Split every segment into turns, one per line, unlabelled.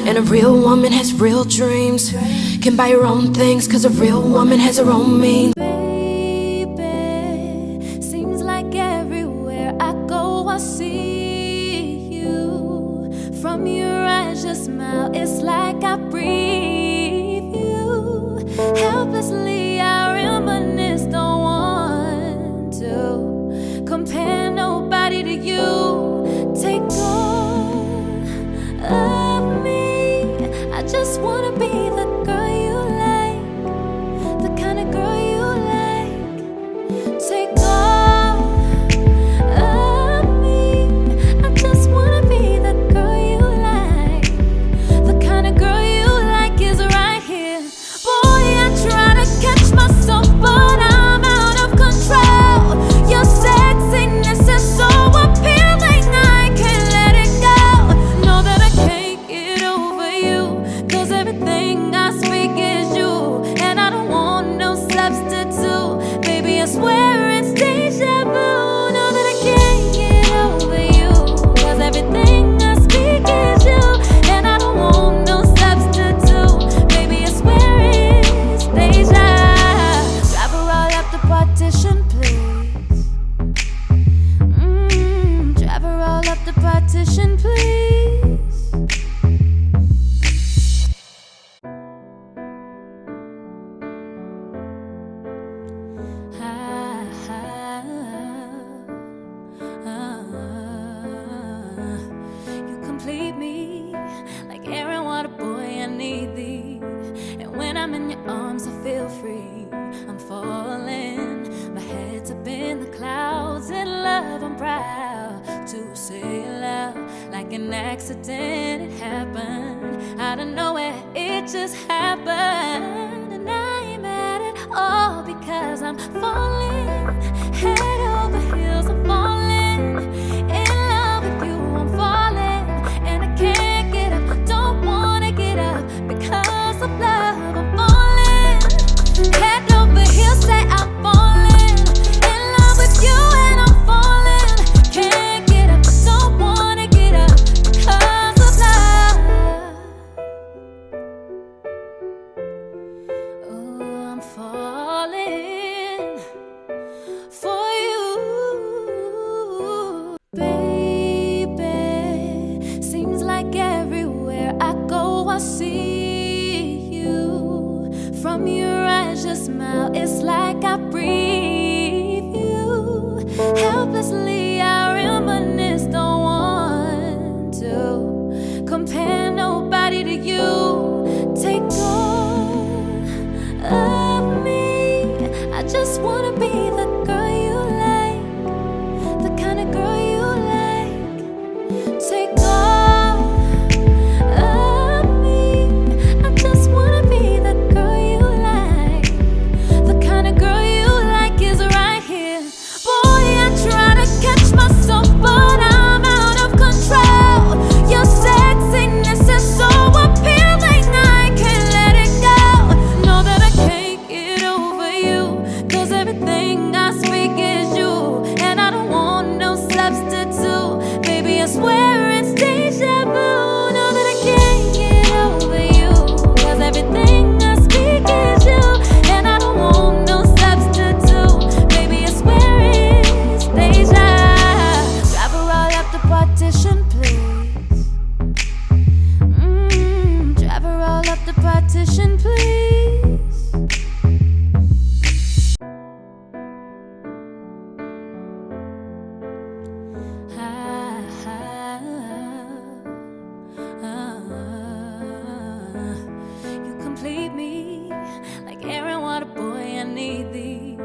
And a real woman has real dreams. Can buy her own things, cause a real woman has her own means.
Baby, seems like everywhere I go I see you. From your eyes, your smile, it's like I breathe you. Helplessly I reminisce, don't want to compare nobody to you. Take all of me, I just wanna be the girl you like, the kind of girl you like. Take all of me, I just wanna be the girl you like, the kind of girl you like is right here. Boy, I try to catch myself, but I'm out of control. Your sexiness is so appealing, I can't let it go. Know that I can't get over you, cause everything I speak is you, and I don't want no substitute. Baby, I swear it's deja vu. Know that I can't get over you, cause everything I speak is you, and I don't want no substitute. Baby, I swear it's deja. Drive her all up the partition, please. Drive her all up the partition, please. You complete me like air and water, boy, I need thee. And when I'm in your arms, I feel free. I'm falling, my head's up in the clouds. In love, I'm proud to say it loud. Like an accident, it happened out of nowhere, it just happened. And I ain't mad at all, because I'm falling head over heels. I'm falling in love with you. I'm falling, and I can't get up, don't wanna get up because of love. I'm falling head over heels, say I'm falling in love with you, and I'm falling, can't get up, don't wanna get up because of love. Oh, I'm falling for you. Baby, seems like everywhere I go I see you. From your eyes, your smile, it's like I breathe you. Helplessly I reminisce, don't want to compare nobody to you. Take all of me, I just wanna be the girl you like, the kind of girl you like. Take all of me, I just wanna be the girl you like, the kind of girl you like is right here. Boy, I try to catch myself, but I'm out of control. Your sexiness is so appealing, I can't let it go. Know that I can't get over you, cause everything I speak is you, and I don't want no substitute. Baby, I swear it's deja vu. Know that I can't get over you, cause everything I speak is you, and I don't want no substitute. Baby, I swear it's deja. Drive her all up the partition, please. Drive her all up the partition, please. You complete me like air and water, boy, I need thee.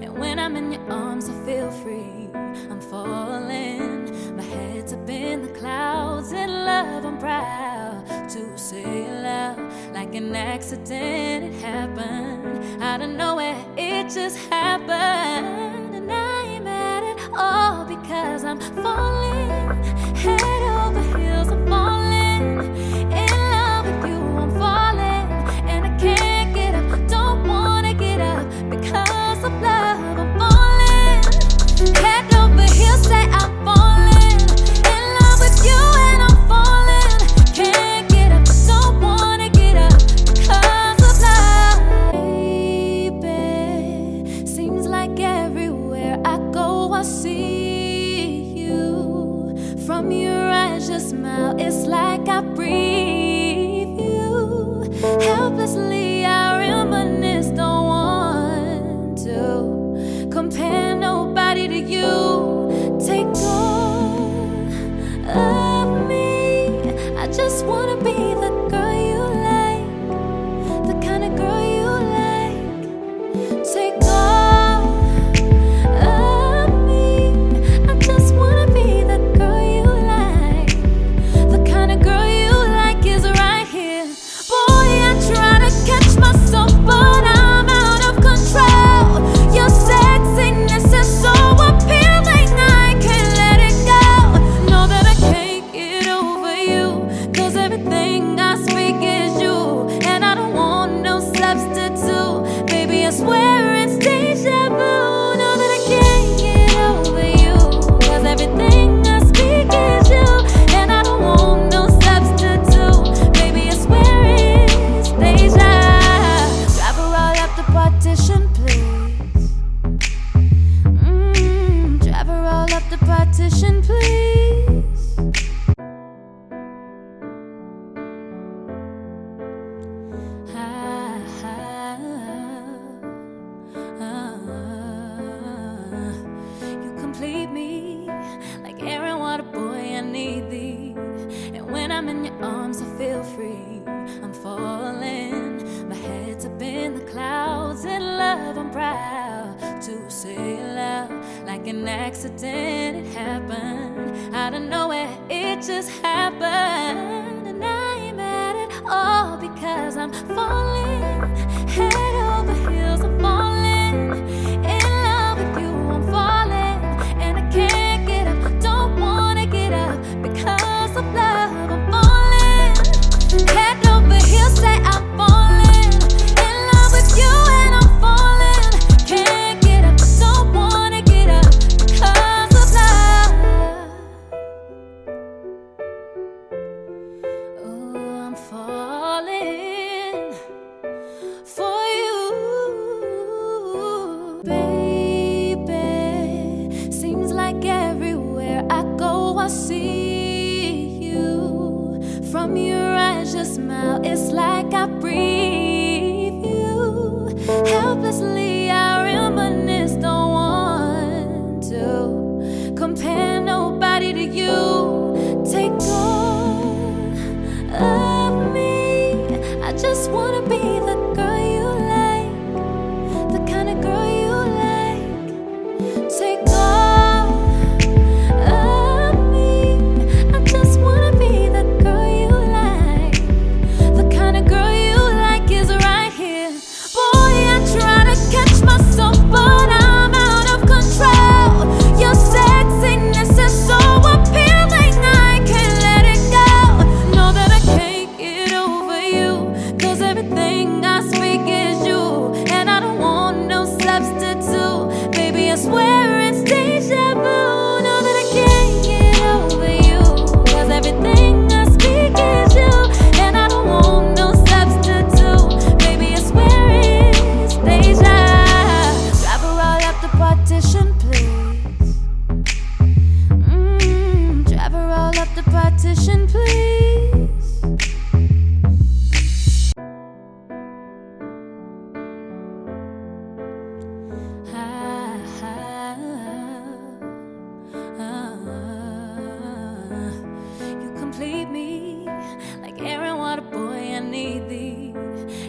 And when I'm in your arms, I feel free. I'm falling, my head's up in the clouds. In love, I'm proud to say it loud. Like an accident, it happened out of nowhere, it just happened. And I ain't mad at all, because I'm falling head over heels. I'm falling in love with you. I'm falling, and I can't get up, don't wanna get up because of love. I'm falling head over heels, say I'm falling in love with you, and I'm falling, can't get up, be the girl you like, the kind of girl you like. Take all of me. I just wanna be the girl you like. The kind of girl you like is right here. Boy, I try to catch myself, but I'm out of control. Your sexiness is so appealing, I can't let it go. Know that I can't get over you, 'cause everything I speak is you, and I don't want no substitute. Baby, I swear it's deja vu. Know that I can't get over you, 'cause everything I speak is you, and I don't want no substitute. Baby, I swear it's deja. Drive her all up the partition, please. Drive her all up the partition, please. You complete me like air and water, boy, I need thee. And when I'm in your arms, I feel free. I'm falling, my head's up in the clouds. In love, I'm proud to say it loud. Like an accident, it happened out of nowhere, it just happened. And I ain't mad at all, because I'm falling head over heels. I'm falling in love with you. I'm falling and I can't get up, don't wanna get up because of love. I'm falling head over heels, say I'm falling in love with you, and I'm falling, can't get up, don't wanna get up because of love. Oh, I'm falling for you, baby. Seems like everywhere I go, I see you. From your eyes, your smile, it's like I breathe you. Helplessly, I reminisce, don't want to compare nobody to you. Take all of me. I just wanna be the girl you like, the kind of girl you like. Take all of me. I just wanna be the girl you like, the kind of girl you like is right here. Boy, I try to catch myself, but I'm out of control. Your sexiness is so appealing, I can't let it go. Know that I can't get over you, 'cause everything I speak is you, and I don't want no substitute. Baby, I swear it's deja vu. Know that I can't get over you, 'cause everything I speak is you, and I don't want no substitute. Baby, I swear it's deja. Drive her all up the partition, please. Drive her all up the partition, please. You complete me like air and water, boy, I need thee.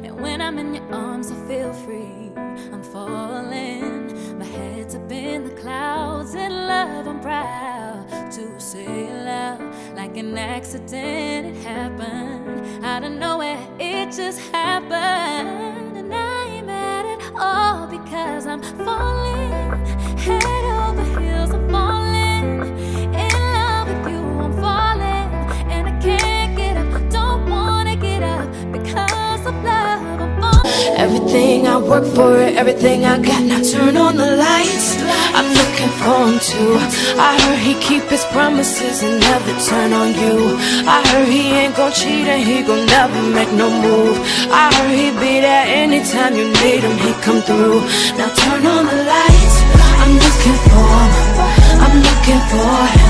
And when I'm in your arms, I feel free. I'm falling, my head's up in the clouds. In love, I'm proud to say it loud. Like an accident, it happened out of nowhere, it just happened. And I ain't mad at all, because I'm falling head over heels. I'm falling in love with you. I'm falling and I can't get up, don't wanna get up because of love. I'm falling.
Everything I work for, everything I got. Now turn on the lights, I'm looking for him too. I heard he keep his promises and never turn on you. I heard he ain't gon' cheat and he gon' never make no move. I heard he be there anytime you need him, he come through. Now turn on the lights, I'm looking for him, I'm looking for him.